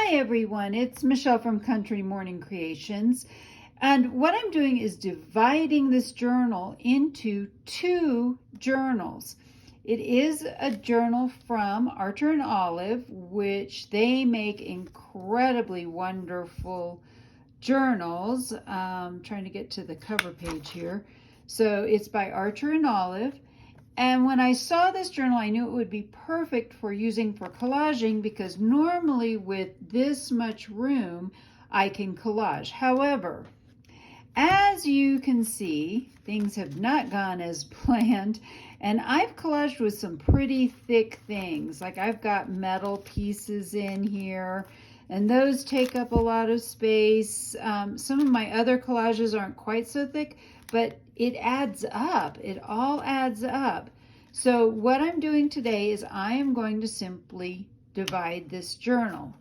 Hi everyone, it's Michelle from Country Morning Creations, and what I'm doing is dividing this journal into two journals. It is a journal from Archer and Olive, which they make incredibly wonderful journals. Trying to get to the cover page here. So it's by Archer and Olive. And when I saw this journal, I knew it would be perfect for using for collaging because normally with this much room, I can collage. However, as you can see, things have not gone as planned, and I've collaged with some pretty thick things. Like I've got metal pieces in here, and those take up a lot of space. Some of my other collages aren't quite so thick, but it adds up. It all adds up. So what I'm doing today is I am going to simply divide this journal.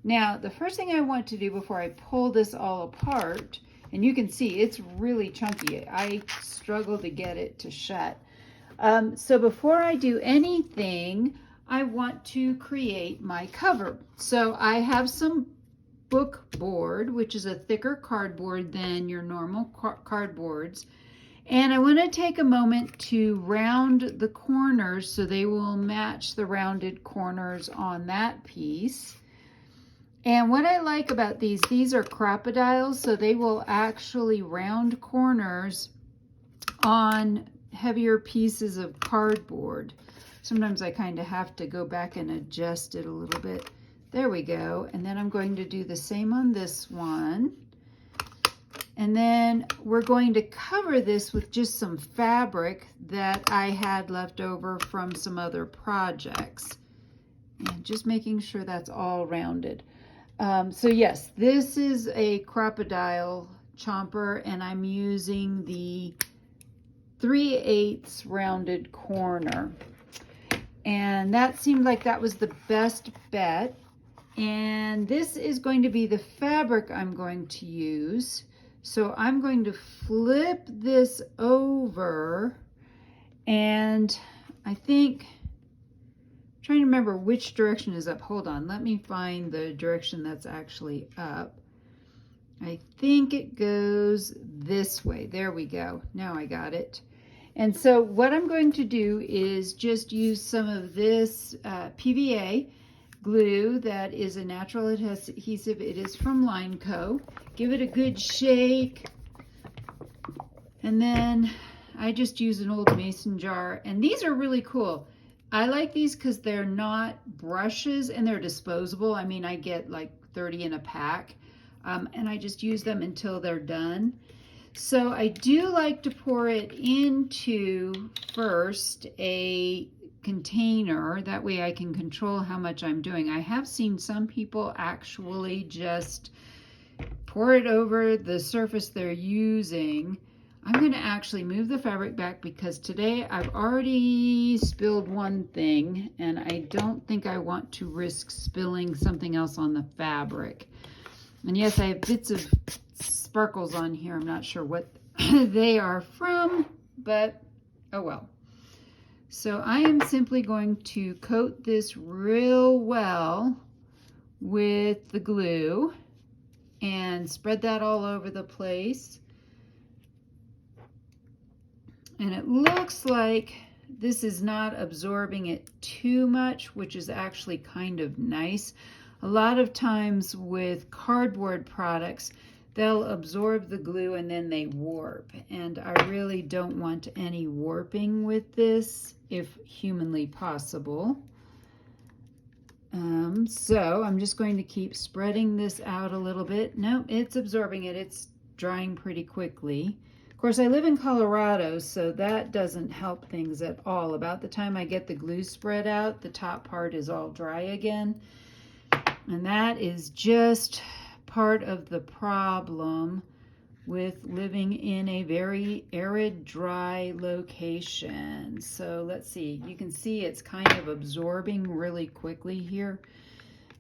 Now, the first thing I want to do before I pull this all apart, and you can see it's really chunky. I struggle to get it to shut. So before I do anything, I want to create my cover. So I have some book board, which is a thicker cardboard than your normal cardboards. And I want to take a moment to round the corners so they will match the rounded corners on that piece. And what I like about these are crocodiles, so they will actually round corners on heavier pieces of cardboard. Sometimes I kind of have to go back and adjust it a little bit. There we go. And then I'm going to do the same on this one. And then we're going to cover this with just some fabric that I had left over from some other projects. And just making sure that's all rounded. So yes, this is a crocodile chomper, and I'm using the 3/8 rounded corner. And that seemed like that was the best bet. And this is going to be the fabric I'm going to use. So I'm going to flip this over, and I think, I'm trying to remember which direction is up. Hold on, let me find the direction that's actually up. I think it goes this way. There we go. Now I got it. And so what I'm going to do is just use some of this PVA glue that is a natural adhesive. It is from Line Co. Give it a good shake, and then I just use an old mason jar, and these are really cool. I like these because they're not brushes and they're disposable. I mean, I get like 30 in a pack, and I just use them until they're done. So I do like to pour it into first a container, that way I can control how much I'm doing. I have seen some people actually just pour it over the surface they're using. I'm going to actually move the fabric back because today I've already spilled one thing, and I don't think I want to risk spilling something else on the fabric. And yes, I have bits of sparkles on here. I'm not sure what they are from, but oh well. So I am simply going to coat this real well with the glue and spread that all over the place. And it looks like this is not absorbing it too much, which is actually kind of nice. A lot of times with cardboard products, they'll absorb the glue and then they warp. And I really don't want any warping with this, if humanly possible. So I'm just going to keep spreading this out a little bit. Nope, it's absorbing it. It's drying pretty quickly. Of course, I live in Colorado, so that doesn't help things at all. About the time I get the glue spread out, the top part is all dry again. And that is just part of the problem with living in a very arid, dry location. So let's see, you can see it's kind of absorbing really quickly here.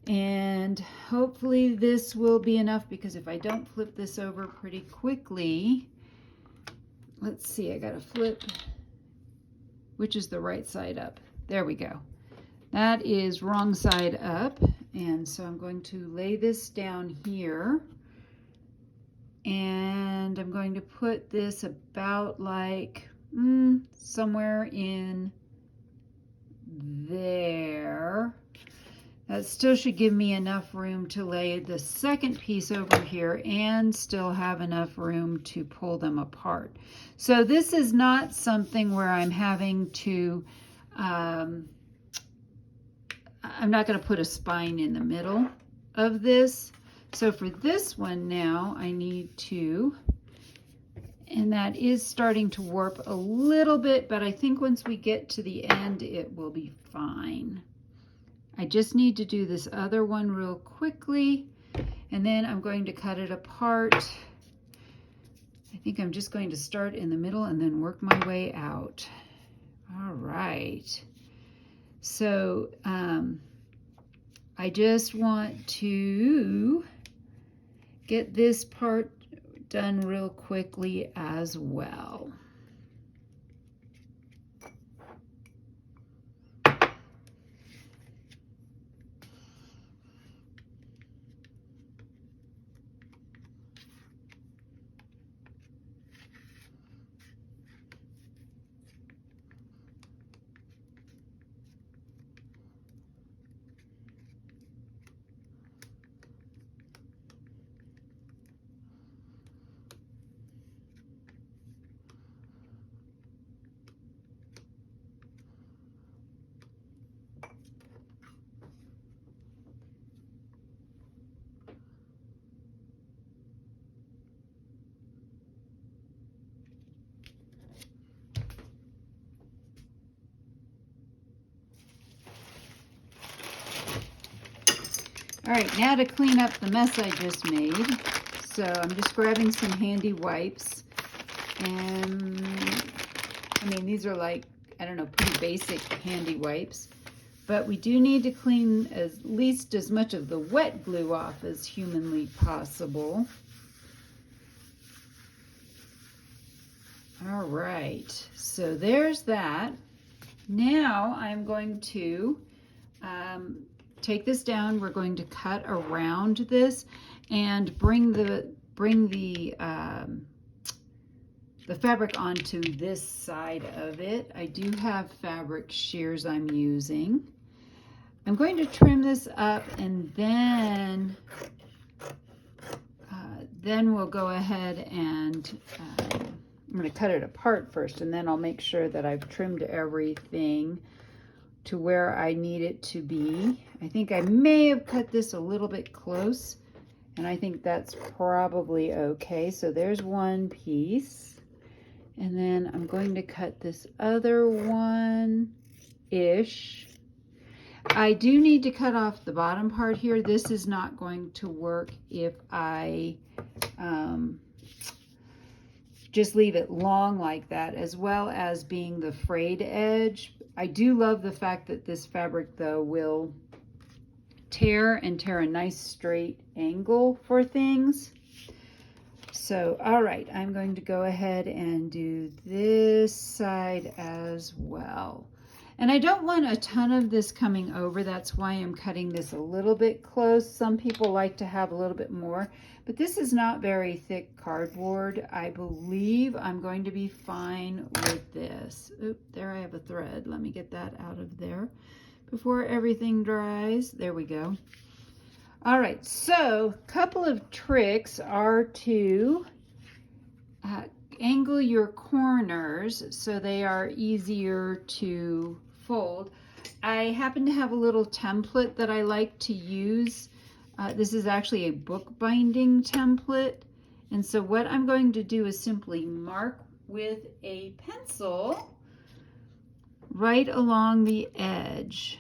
And hopefully this will be enough, because if I don't flip this over pretty quickly, let's see, I gotta flip, which is the right side up. There we go. That is wrong side up. And so I'm going to lay this down here, and I'm going to put this about like somewhere in there. That still should give me enough room to lay the second piece over here and still have enough room to pull them apart. So this is not something where I'm having to, I'm not going to put a spine in the middle of this. So for this one now, I need to, and that is starting to warp a little bit, but I think once we get to the end, it will be fine. I just need to do this other one real quickly, and then I'm going to cut it apart. I think I'm just going to start in the middle and then work my way out. All right. So I just want to get this part done real quickly as well. All right, now to clean up the mess I just made. So I'm just grabbing some handy wipes. And I mean, these are like, I don't know, pretty basic handy wipes. But we do need to clean at least as much of the wet glue off as humanly possible. All right, so there's that. Now I'm going to take this down. We're going to cut around this and bring the fabric onto this side of it. I do have fabric shears I'm using. I'm going to trim this up, and then we'll go ahead and I'm going to cut it apart first, and then I'll make sure that I've trimmed everything to where I need it to be. I think I may have cut this a little bit close, and I think that's probably okay. So there's one piece, and then I'm going to cut this other one-ish. I do need to cut off the bottom part here. This is not going to work if I just leave it long like that, as well as being the frayed edge. I do love the fact that this fabric, though, will tear a nice straight angle for things. So, all right, I'm going to go ahead and do this side as well. And I don't want a ton of this coming over. That's why I'm cutting this a little bit close. Some people like to have a little bit more, but this is not very thick cardboard. I believe I'm going to be fine with this. Oop, there I have a thread. Let me get that out of there before everything dries. There we go. All right, so a couple of tricks are to angle your corners so they are easier to fold. I happen to have a little template that I like to use. This is actually a bookbinding template. And so what I'm going to do is simply mark with a pencil right along the edge.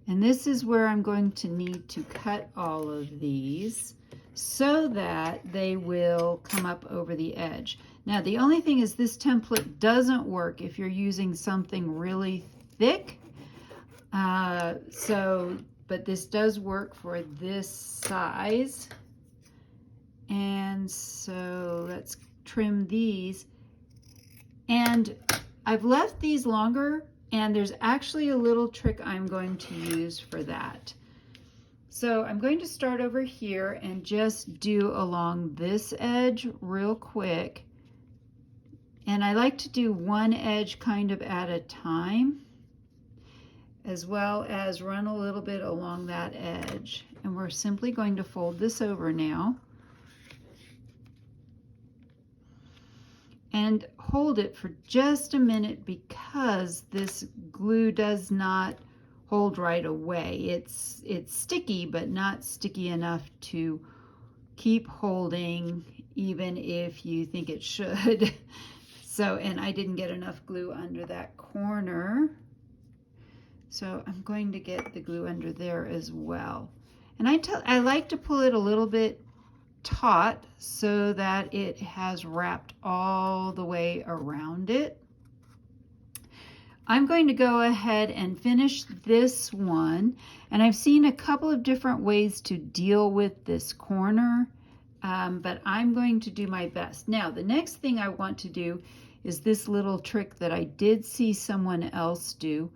And this is where I'm going to need to cut all of these so that they will come up over the edge. Now, the only thing is this template doesn't work if you're using something really thick. But this does work for this size. And so let's trim these. And I've left these longer, and there's actually a little trick I'm going to use for that. So I'm going to start over here and just do along this edge real quick. And I like to do one edge kind of at a time, as well as run a little bit along that edge. And we're simply going to fold this over now and hold it for just a minute, because this glue does not hold right away. It's sticky, but not sticky enough to keep holding even if you think it should. So, and I didn't get enough glue under that corner, so I'm going to get the glue under there as well. And I like to pull it a little bit taut so that it has wrapped all the way around it. I'm going to go ahead and finish this one, and I've seen a couple of different ways to deal with this corner, but I'm going to do my best. Now, the next thing I want to do is this little trick that I did see someone else do,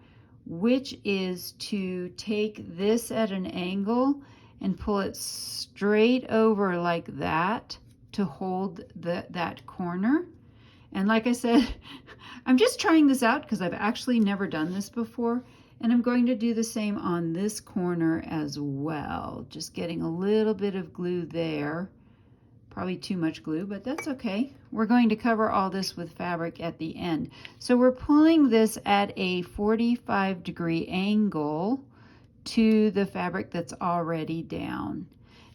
which is to take this at an angle and pull it straight over like that to hold that corner. And like I said, I'm just trying this out because I've actually never done this before, and I'm going to do the same on this corner as well. Just getting a little bit of glue there. Probably too much glue, but that's okay. We're going to cover all this with fabric at the end. So we're pulling this at a 45-degree angle to the fabric that's already down.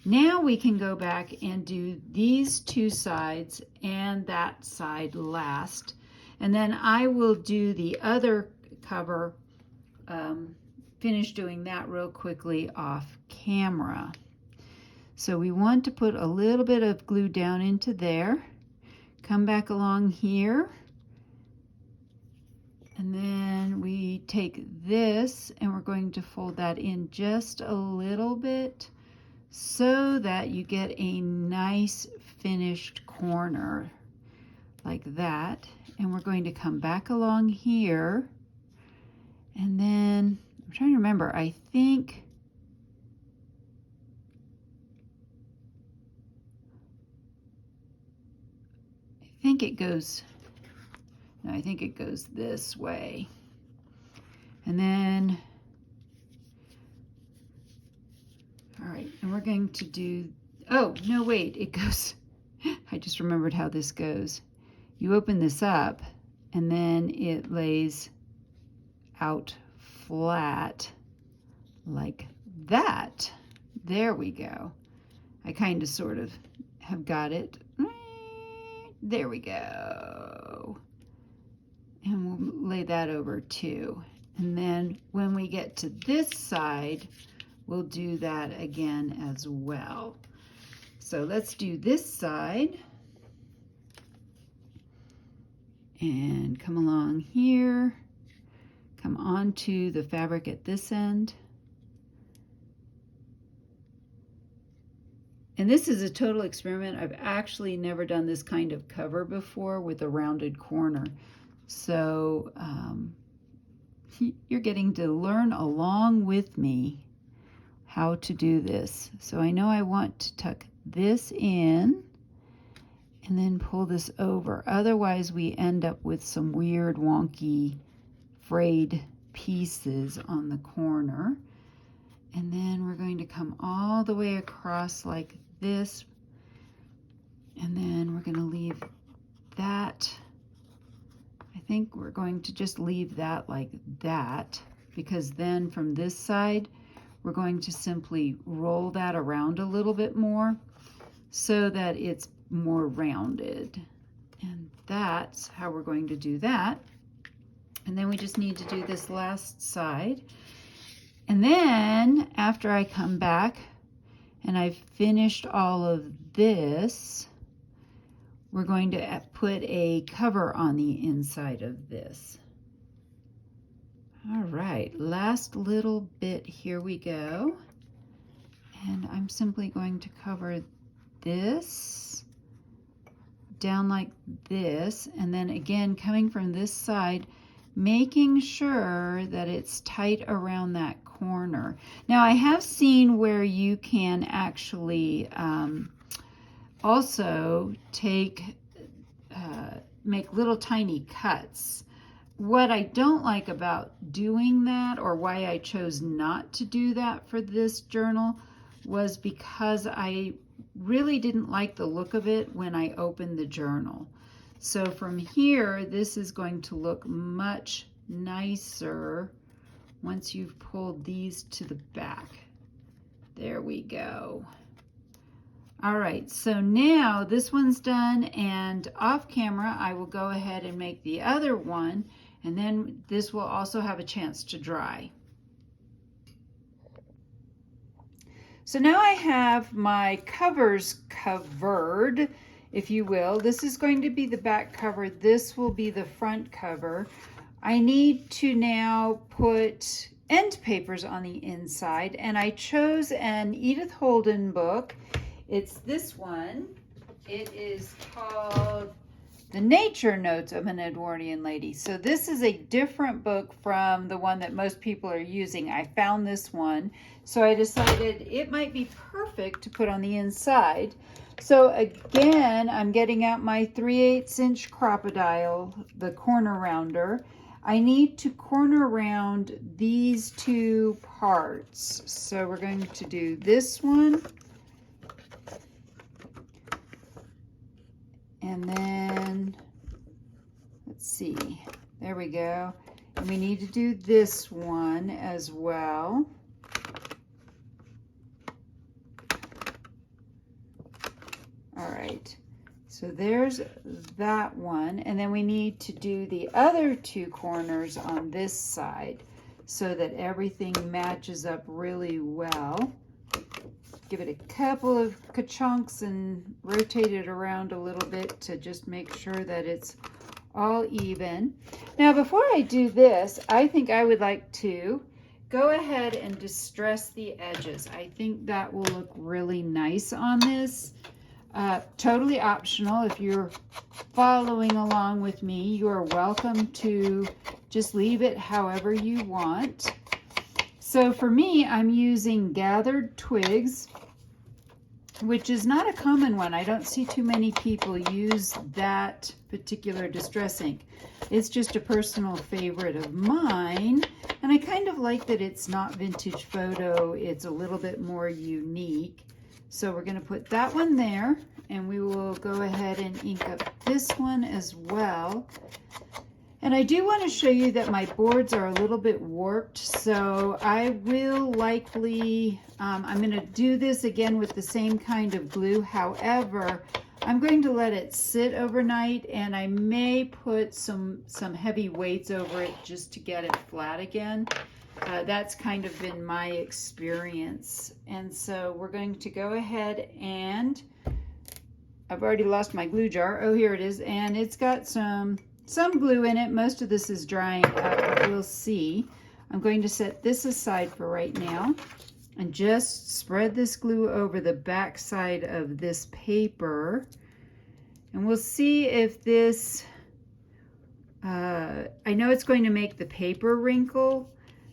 Now we can go back and do these two sides and that side last, and then I will do the other cover, finish doing that real quickly off camera. So we want to put a little bit of glue down into there, come back along here, and then we take this and we're going to fold that in just a little bit so that you get a nice finished corner like that. And we're going to come back along here, and then I'm trying to remember, I think it goes, no, I think it goes this way. And then, all right, and we're going to do, oh, no, wait, it goes, I just remembered how this goes. You open this up, and then it lays out flat like that. There we go. I kind of sort of have got it. There we go. And we'll lay that over too. And then when we get to this side, we'll do that again as well. So let's do this side. And come along here. Come onto the fabric at this end. And this is a total experiment. I've actually never done this kind of cover before with a rounded corner. So you're getting to learn along with me how to do this. So I know I want to tuck this in and then pull this over. Otherwise we end up with some weird wonky frayed pieces on the corner. And then we're going to come all the way across like this, and then we're going to leave that. I think we're going to just leave that like that, because then from this side we're going to simply roll that around a little bit more so that it's more rounded. And that's how we're going to do that. And then we just need to do this last side. And then after I come back and I've finished all of this, we're going to put a cover on the inside of this. All right, last little bit, here we go. And I'm simply going to cover this down like this, and then again coming from this side, making sure that it's tight around that corner. Now I have seen where you can actually also make little tiny cuts. What I don't like about doing that, or why I chose not to do that for this journal, was because I really didn't like the look of it when I opened the journal. So from here, this is going to look much nicer once you've pulled these to the back. There we go. All right, so now this one's done, and off camera I will go ahead and make the other one, and then this will also have a chance to dry. So now I have my covers covered, if you will. This is going to be the back cover. This will be the front cover. I need to now put end papers on the inside, and I chose an Edith Holden book. It's this one. It is called The Nature Notes of an Edwardian Lady. So this is a different book from the one that most people are using. I found this one, so I decided it might be perfect to put on the inside. So again, I'm getting out my 3/8 inch crocodile, the corner rounder. I need to corner round these two parts. So we're going to do this one, and then, let's see, there we go. And we need to do this one as well. All right, so there's that one. And then we need to do the other two corners on this side so that everything matches up really well. Give it a couple of ka-chunks and rotate it around a little bit to just make sure that it's all even. Now, before I do this, I think I would like to go ahead and distress the edges. I think that will look really nice on this. Totally optional. If you're following along with me, you are welcome to just leave it however you want. So for me, I'm using gathered twigs, which is not a common one. I don't see too many people use that particular distress ink. It's just a personal favorite of mine, and I kind of like that it's not vintage photo. It's a little bit more unique. So we're going to put that one there, and we will go ahead and ink up this one as well. And I do want to show you that my boards are a little bit warped, so I will likely, I'm going to do this again with the same kind of glue. However, I'm going to let it sit overnight, and I may put some heavy weights over it just to get it flat again. That's kind of been my experience. And so we're going to go ahead, and I've already lost my glue jar. Oh, here it is. And it's got some glue in it. Most of this is drying up, but we'll see. I'm going to set this aside for right now and just spread this glue over the back side of this paper. And we'll see if this, I know it's going to make the paper wrinkle.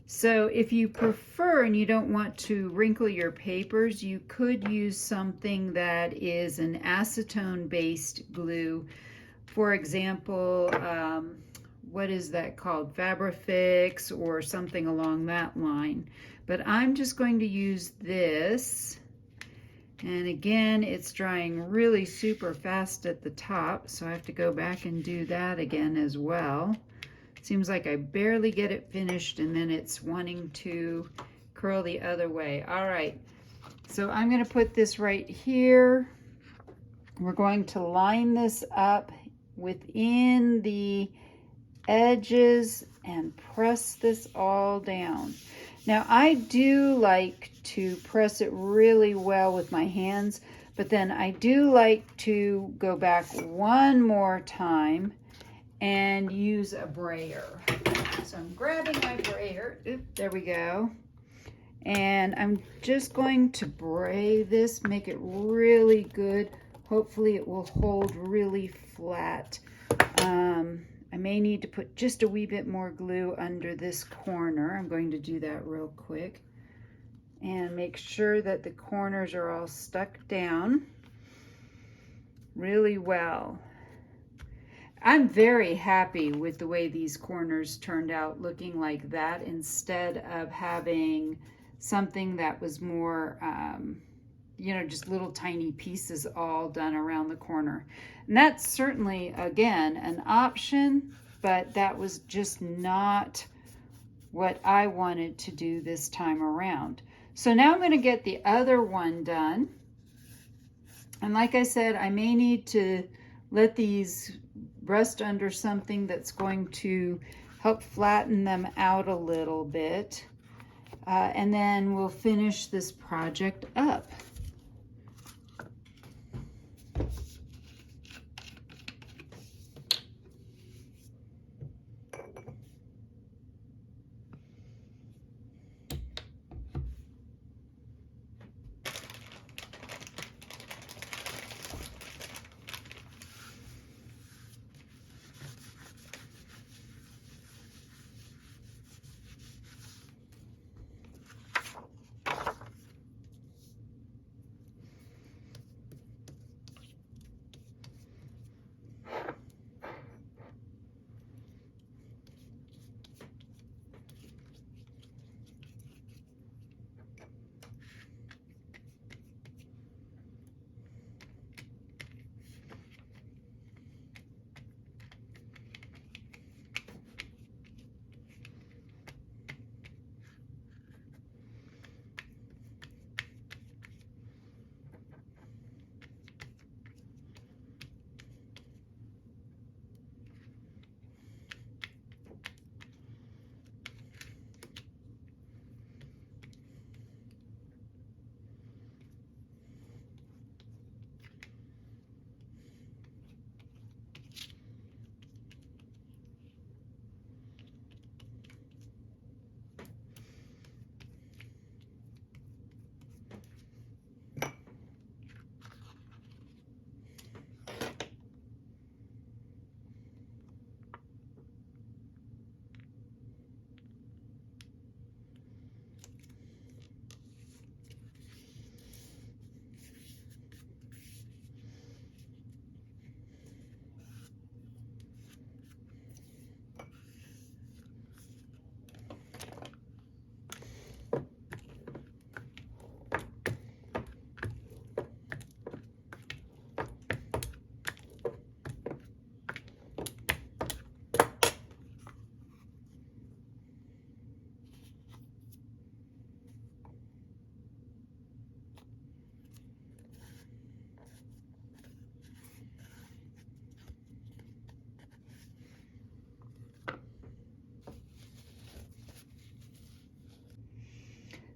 So if you prefer and you don't want to wrinkle your papers, you could use something that is an acetone-based glue. For example, what is that called? Fabrifix or something along that line. But I'm just going to use this. And again, it's drying really super fast at the top, so I have to go back and do that again as well. Seems like I barely get it finished, and then it's wanting to curl the other way. All right, so I'm going to put this right here. We're going to line this up within the edges and press this all down. Now, I do like to press it really well with my hands, but then I do like to go back one more time and use a brayer. So I'm grabbing my brayer. Oop, there we go. And I'm just going to bray this, make it really good. Hopefully it will hold really flat. I may need to put just a wee bit more glue under this corner. I'm going to do that real quick and make sure that the corners are all stuck down really well. I'm very happy with the way these corners turned out looking like that instead of having something that was more, you know, just little tiny pieces all done around the corner. And that's certainly, again, an option, but that was just not what I wanted to do this time around. So now I'm going to get the other one done. And like I said, I may need to let these rest under something that's going to help flatten them out a little bit. And then we'll finish this project up.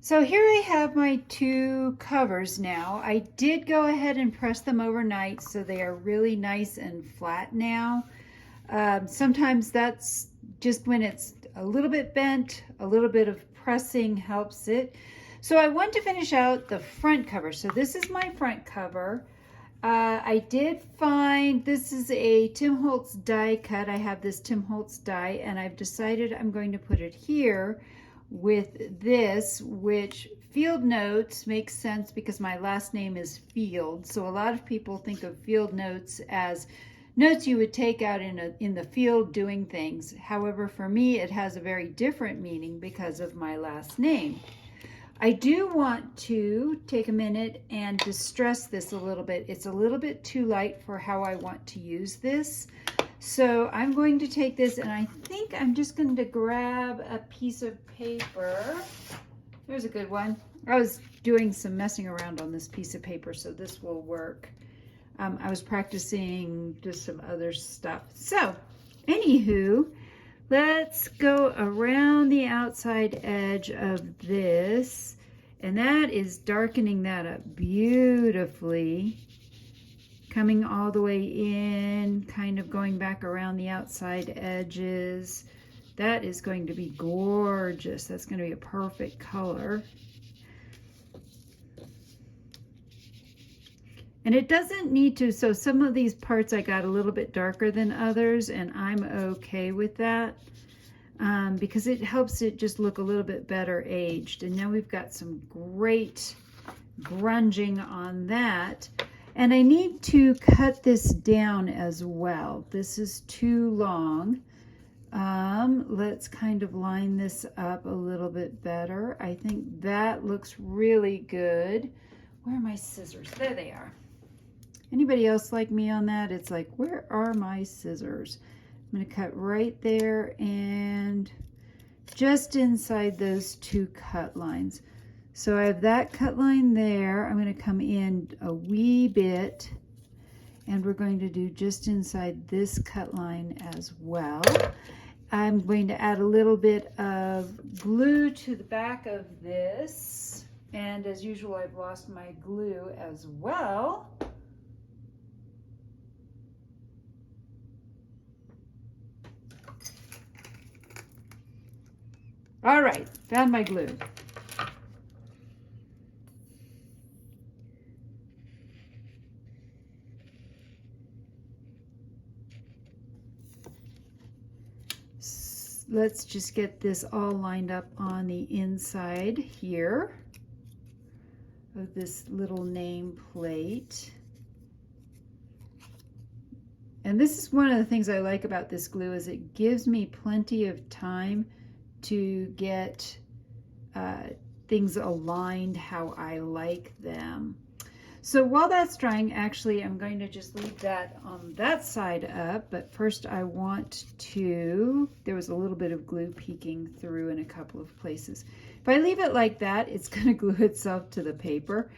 So here I have my two covers now. I did go ahead and press them overnight so they are really nice and flat now. Sometimes that's just when it's a little bit bent, a little bit of pressing helps it. So I want to finish out the front cover. So this is my front cover. I did find this is a Tim Holtz die cut. I have this Tim Holtz die and I've decided I'm going to put it here with this, which Field Notes makes sense because my last name is Field. So a lot of people think of Field Notes as notes you would take out in the field doing things. However, for me, it has a very different meaning because of my last name. I do want to take a minute and distress this a little bit. It's a little bit too light for how I want to use this. So I'm going to take this and I think I'm just going to grab a piece of paper. There's a good one. I was doing some messing around on this piece of paper, so this will work. I was practicing just some other stuff. So, anywho, let's go around the outside edge of this, and that is darkening that up beautifully. Coming all the way in, kind of going back around the outside edges. That is going to be gorgeous. That's going to be a perfect color. And it doesn't need to, so some of these parts I got a little bit darker than others, and I'm okay with that because it helps it just look a little bit better aged. And now we've got some great grunging on that. And I need to cut this down as well. This is too long. Let's kind of line this up a little bit better. I think that looks really good. Where are my scissors? There they are. Anybody else like me on that? It's like, where are my scissors? I'm going to cut right there and just inside those two cut lines. So I have that cut line there. I'm going to come in a wee bit, and we're going to do just inside this cut line as well. I'm going to add a little bit of glue to the back of this. And as usual, I've lost my glue as well. All right, found my glue. Let's just get this all lined up on the inside here of this little name plate. And this is one of the things I like about this glue, is it gives me plenty of time to get things aligned how I like them. So while that's drying, actually, I'm going to just leave that on that side up. But first I want to, there was a little bit of glue peeking through in a couple of places. If I leave it like that, it's going to glue itself to the paper.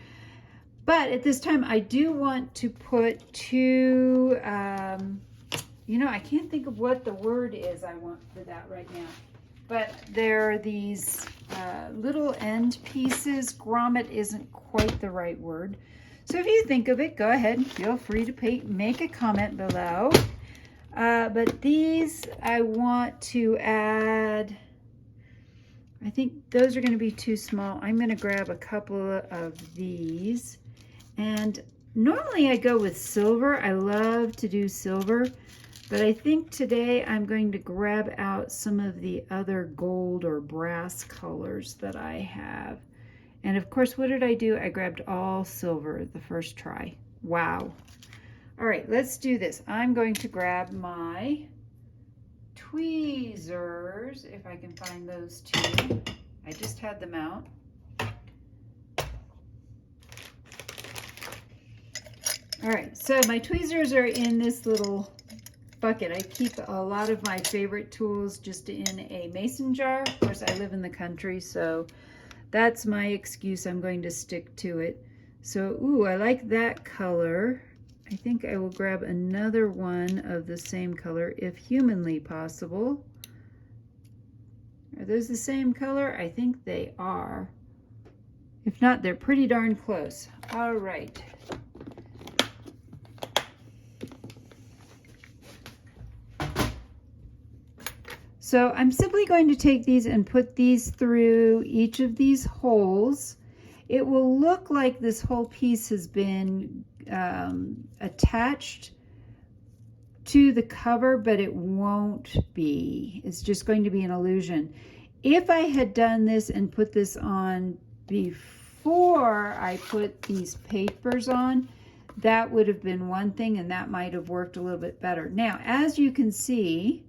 But at this time, I do want to put two, you know, I can't think of what the word is I want for that right now. But there are these little end pieces. Grommet isn't quite the right word. So if you think of it, go ahead and feel free to make a comment below. But these I want to add, I think those are going to be too small. I'm going to grab a couple of these. And normally I go with silver. I love to do silver. But I think today I'm going to grab out some of the other gold or brass colors that I have. And of course, what did I do? I grabbed all silver the first try. Wow. All right, let's do this. I'm going to grab my tweezers, if I can find those two. I just had them out. All right, so my tweezers are in this little bucket. I keep a lot of my favorite tools just in a mason jar. Of course, I live in the country, so that's my excuse. I'm going to stick to it. So, ooh, I like that color. I think I will grab another one of the same color, if humanly possible. Are those the same color? I think they are. If not, they're pretty darn close. All right. So I'm simply going to take these and put these through each of these holes. It will look like this whole piece has been attached to the cover, but it won't be. It's just going to be an illusion. If I had done this and put this on before I put these papers on, that would have been one thing, and that might have worked a little bit better. Now, as you can see,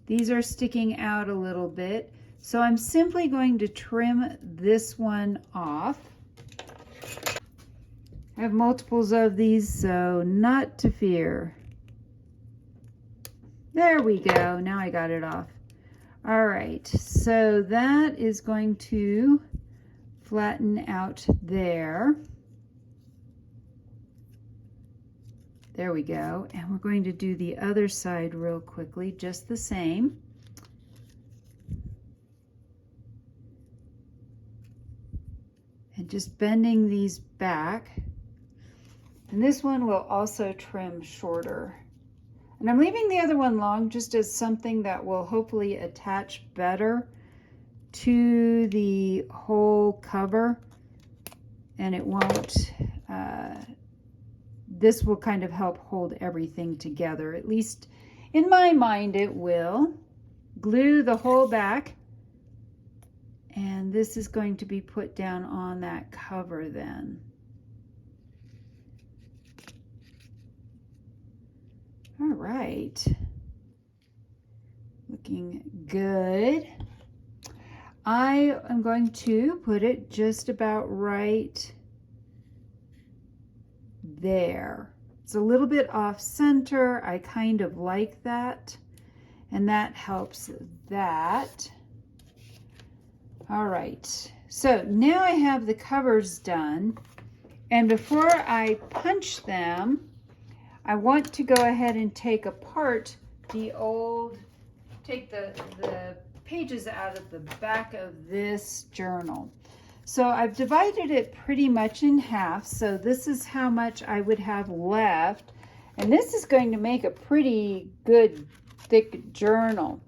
these are sticking out a little bit, so I'm simply going to trim this one off. I have multiples of these, so not to fear. There we go. Now I got it off. All right, so that is going to flatten out there. There we go. And we're going to do the other side real quickly, just the same. And just bending these back. And this one will also trim shorter. And I'm leaving the other one long just as something that will hopefully attach better to the whole cover. And it won't this will kind of help hold everything together. At least in my mind it will. Glue the whole back. And this is going to be put down on that cover then. All right. Looking good. I am going to put it just about right there. It's a little bit off center. I kind of like that, and that helps that. All right, so now I have the covers done, and before I punch them, I want to go ahead and take apart take the pages out of the back of this journal. So I've divided it pretty much in half, so this is how much I would have left, and this is going to make a pretty good thick journal.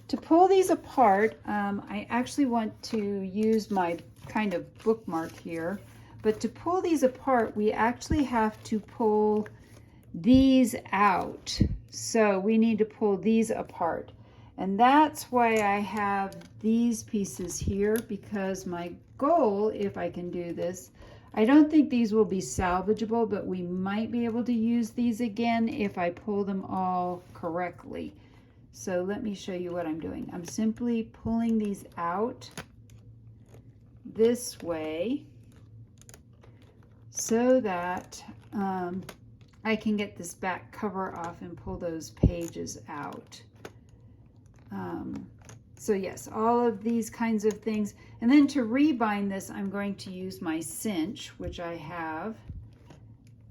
To pull these apart, I actually want to use my kind of bookmark here, but to pull these apart, we actually have to pull these out. So we need to pull these apart. And that's why I have these pieces here, because my goal, if I can do this, I don't think these will be salvageable, but we might be able to use these again if I pull them all correctly. So let me show you what I'm doing. I'm simply pulling these out this way so that I can get this back cover off and pull those pages out. So yes, all of these kinds of things. And then to rebind this, I'm going to use my cinch, which I have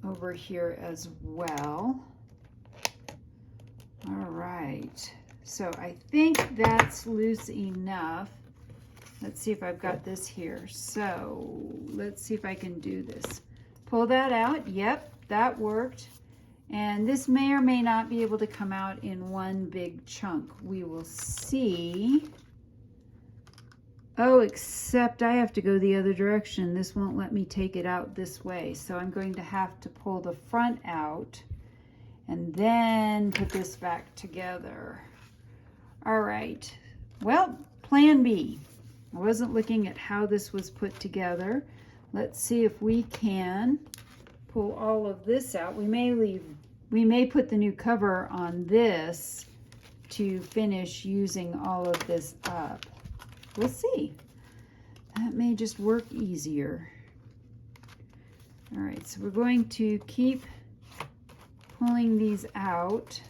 over here as well. All right, so I think that's loose enough. Let's see if I've got this here. So let's see if I can do this. Pull that out. Yep, that worked. And this may or may not be able to come out in one big chunk. We will see. Oh, except I have to go the other direction. This won't let me take it out this way. So I'm going to have to pull the front out and then put this back together. All right. Well, plan B. I wasn't looking at how this was put together. Let's see if we can pull all of this out. We may put the new cover on this to finish using all of this up. We'll see. That may just work easier. All right, so we're going to keep pulling these out.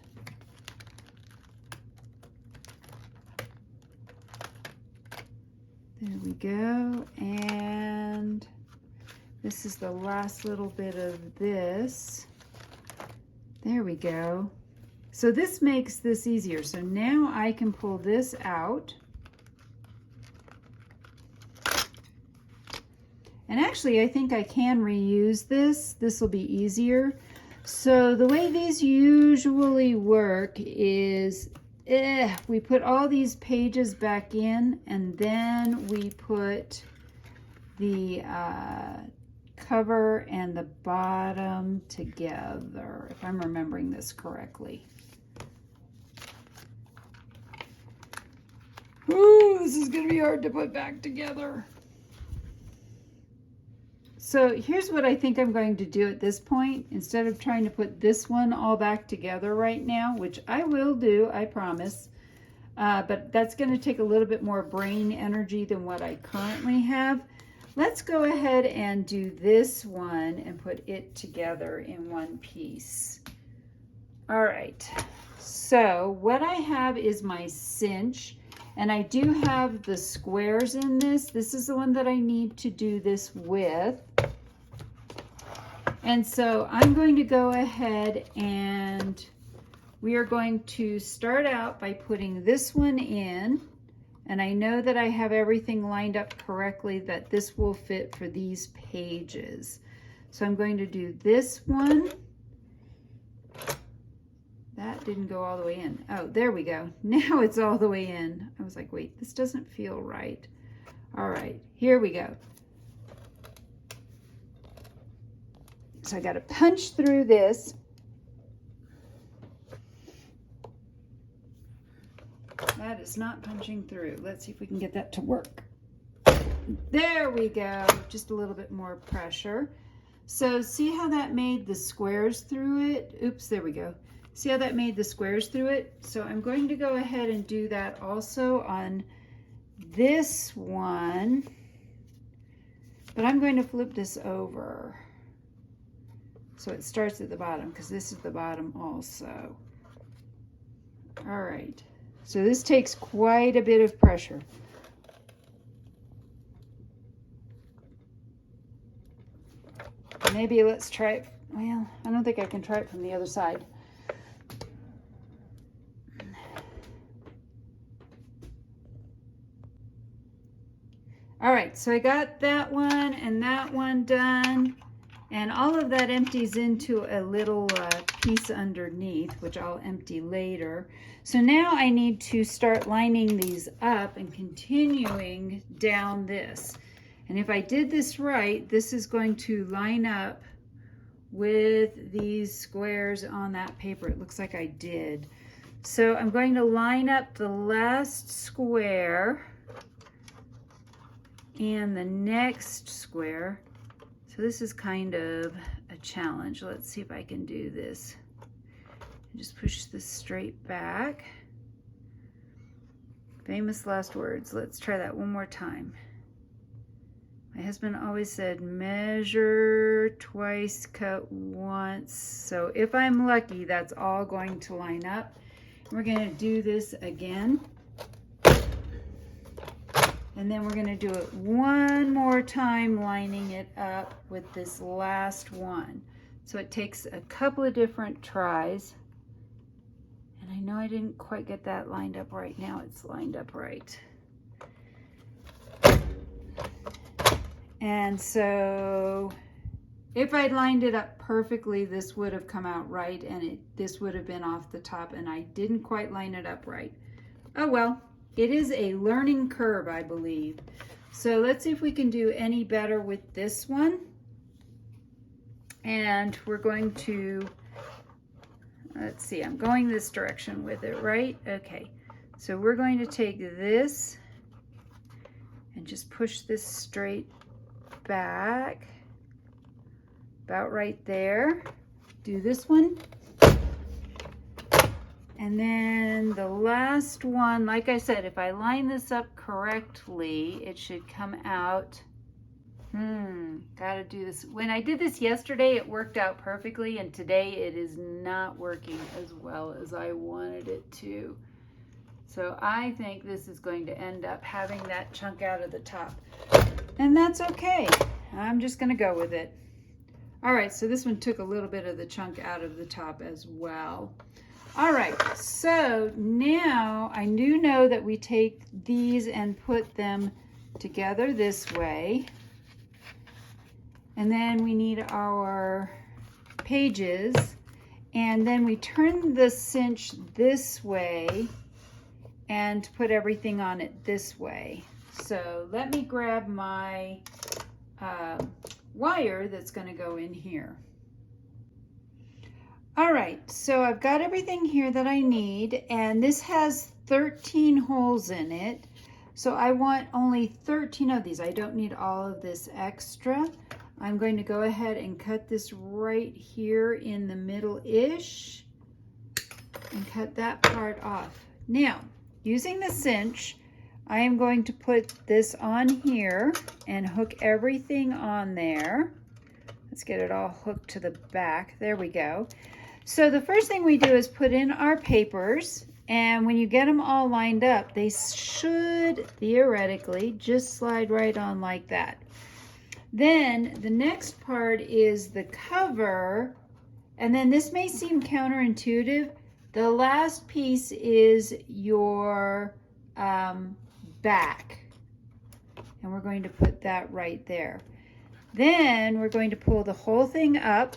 There we go. And this is the last little bit of this. There we go. So this makes this easier. So now I can pull this out. And actually, I think I can reuse this. This will be easier. So the way these usually work is we put all these pages back in, and then we put the cover and the bottom together, if I'm remembering this correctly. Ooh, this is going to be hard to put back together. So here's what I think I'm going to do at this point. Instead of trying to put this one all back together right now, which I will do, I promise, but that's going to take a little bit more brain energy than what I currently have. Let's go ahead and do this one and put it together in one piece. All right, so what I have is my cinch, and I do have the squares in this. This is the one that I need to do this with. And so I'm going to go ahead and we are going to start out by putting this one in. And I know that I have everything lined up correctly, that this will fit for these pages. So I'm going to do this one. That didn't go all the way in. Oh, there we go. Now it's all the way in. I was like, wait, this doesn't feel right. All right, here we go. So I got to punch through this. That is not punching through. Let's see if we can get that to work. There we go. Just a little bit more pressure. So see how that made the squares through it? Oops, there we go. See how that made the squares through it? So I'm going to go ahead and do that also on this one. But I'm going to flip this over. So it starts at the bottom because this is the bottom also. All right. So this takes quite a bit of pressure. Maybe let's try it. Well, I don't think I can try it from the other side. All right, so I got that one and that one done. And all of that empties into a little piece underneath, which I'll empty later. So now I need to start lining these up and continuing down this. And if I did this right, this is going to line up with these squares on that paper. It looks like I did. So I'm going to line up the last square and the next square. So this is kind of a challenge. Let's see if I can do this. Just push this straight back. Famous last words. Let's try that one more time. My husband always said, measure twice, cut once. So if I'm lucky, that's all going to line up. We're going to do this again. And then we're going to do it one more time, lining it up with this last one. So it takes a couple of different tries. And I know I didn't quite get that lined up right. Now it's lined up right. And so if I'd lined it up perfectly, this would have come out right, and this would have been off the top, and I didn't quite line it up right. Oh well. It is a learning curve, I believe. So let's see if we can do any better with this one. And we're going to, let's see, I'm going this direction with it, right? Okay, so we're going to take this and just push this straight back, about right there. Do this one. And then the last one, like I said, if I line this up correctly, it should come out. Gotta do this. When I did this yesterday, it worked out perfectly, and today it is not working as well as I wanted it to. So I think this is going to end up having that chunk out of the top. And that's okay. I'm just gonna go with it. All right, so this one took a little bit of the chunk out of the top as well. All right, so now I do know that we take these and put them together this way. And then we need our pages. And then we turn the cinch this way and put everything on it this way. So let me grab my wire that's going to go in here. All right, so I've got everything here that I need, and this has 13 holes in it. So I want only 13 of these. I don't need all of this extra. I'm going to go ahead and cut this right here in the middle-ish and cut that part off. Now, using the cinch, I am going to put this on here and hook everything on there. Let's get it all hooked to the back. There we go. So the first thing we do is put in our papers, and when you get them all lined up, they should theoretically just slide right on like that. Then the next part is the cover, and then this may seem counterintuitive. The last piece is your back, and we're going to put that right there. Then we're going to pull the whole thing up,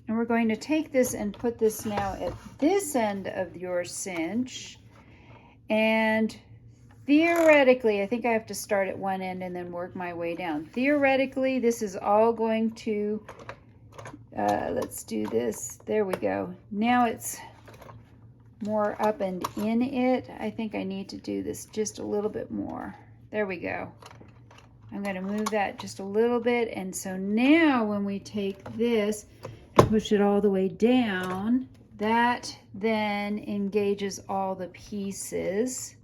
and we're going to take this and put this now at this end of your cinch. And theoretically, I think I have to start at one end and then work my way down. Theoretically, this is all going to Let's do this. There we go. Now it's more up and in it. I think I need to do this just a little bit more. There we go. I'm going to move that just a little bit. And so now when we take this and push it all the way down, that then engages all the pieces.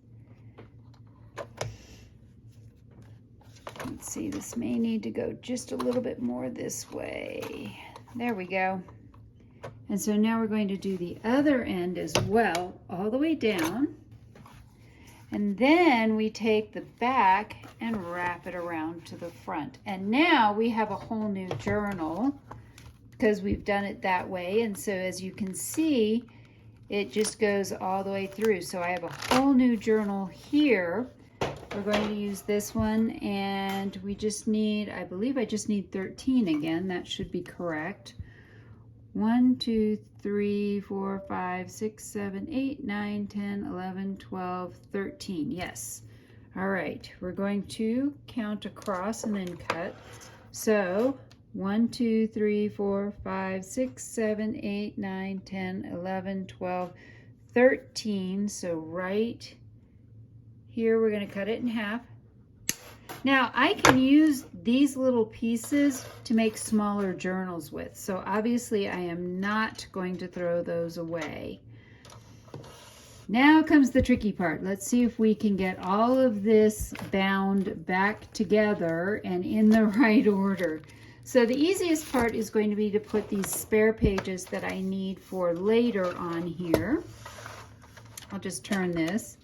Let's see, this may need to go just a little bit more this way. There we go. And so now we're going to do the other end as well, all the way down. And then we take the back and wrap it around to the front. And now we have a whole new journal because we've done it that way. And so as you can see, it just goes all the way through. So I have a whole new journal here. We're going to use this one, and we just need, I believe I just need 13 again. That should be correct. 1, 2, 3, 4, 5, 6, 7, 8, 9, 10, 11, 12, 13. Yes. All right. We're going to count across and then cut. So 1, 2, 3, 4, 5, 6, 7, 8, 9, 10, 11, 12, 13. So right here, we're going to cut it in half. Now, I can use these little pieces to make smaller journals with. So obviously, I am not going to throw those away. Now comes the tricky part. Let's see if we can get all of this bound back together and in the right order. So the easiest part is going to be to put these spare pages that I need for later on here. I'll just turn this.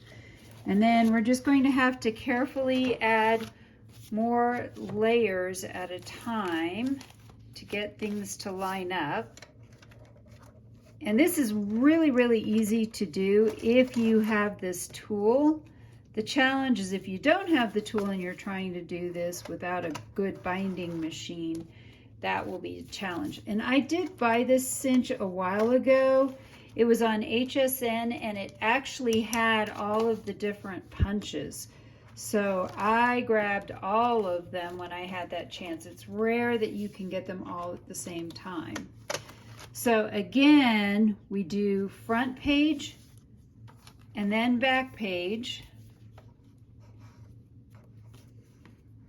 And then we're just going to have to carefully add more layers at a time to get things to line up. And this is really, really easy to do if you have this tool. The challenge is if you don't have the tool and you're trying to do this without a good binding machine, that will be a challenge. And I did buy this cinch a while ago. It was on HSN, and it actually had all of the different punches. So I grabbed all of them when I had that chance. It's rare that you can get them all at the same time. So again, we do front page and then back page.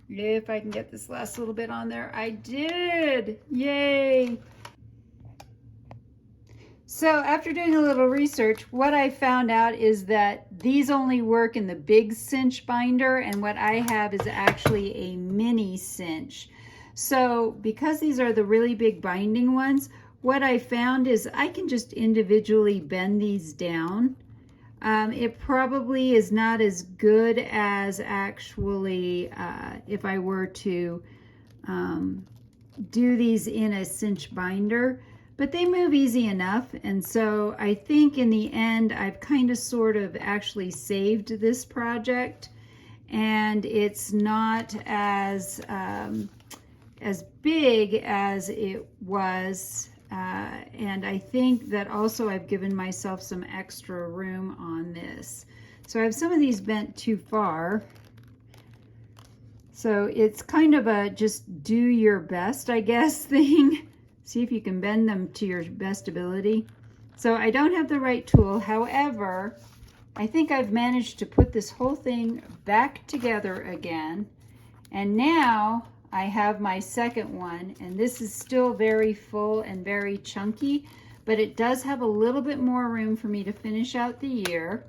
If I can get this last little bit on there, I did. Yay! So after doing a little research, what I found out is that these only work in the big cinch binder, and what I have is actually a mini cinch. So because these are the really big binding ones, what I found is I can just individually bend these down. It probably is not as good as actually if I were to do these in a cinch binder. But they move easy enough, and so I think in the end I've kind of sort of actually saved this project, and it's not as big as it was, and I think that also I've given myself some extra room on this. So I have some of these bent too far, so it's kind of a just do your best, I guess, thing. See if you can bend them to your best ability. So I don't have the right tool. However, I think I've managed to put this whole thing back together again. And now I have my second one, and this is still very full and very chunky, but it does have a little bit more room for me to finish out the year.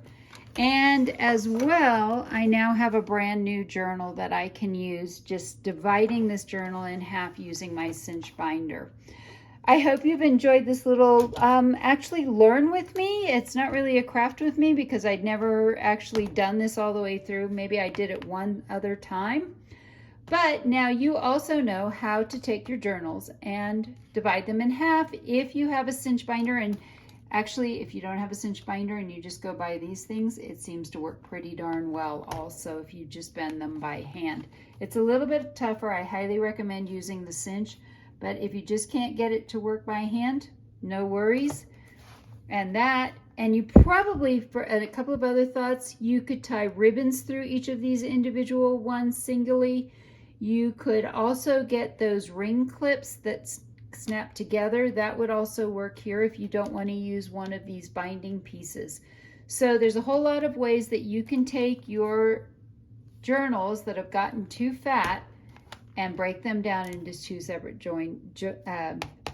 And as well, I now have a brand new journal that I can use, just dividing this journal in half using my cinch binder. I hope you've enjoyed this little actually learn with me. It's not really a craft with me because I'd never actually done this all the way through. Maybe I did it one other time. But now you also know how to take your journals and divide them in half if you have a cinch binder. And actually, if you don't have a cinch binder and you just go buy these things, it seems to work pretty darn well also if you just bend them by hand. It's a little bit tougher. I highly recommend using the cinch. But if you just can't get it to work by hand, no worries. And you probably, for a couple of other thoughts, you could tie ribbons through each of these individual ones singly. You could also get those ring clips that snap together. That would also work here if you don't want to use one of these binding pieces. So there's a whole lot of ways that you can take your journals that have gotten too fat and break them down into two separate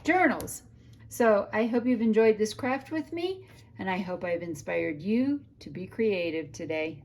journals. So I hope you've enjoyed this craft with me, and I hope I've inspired you to be creative today.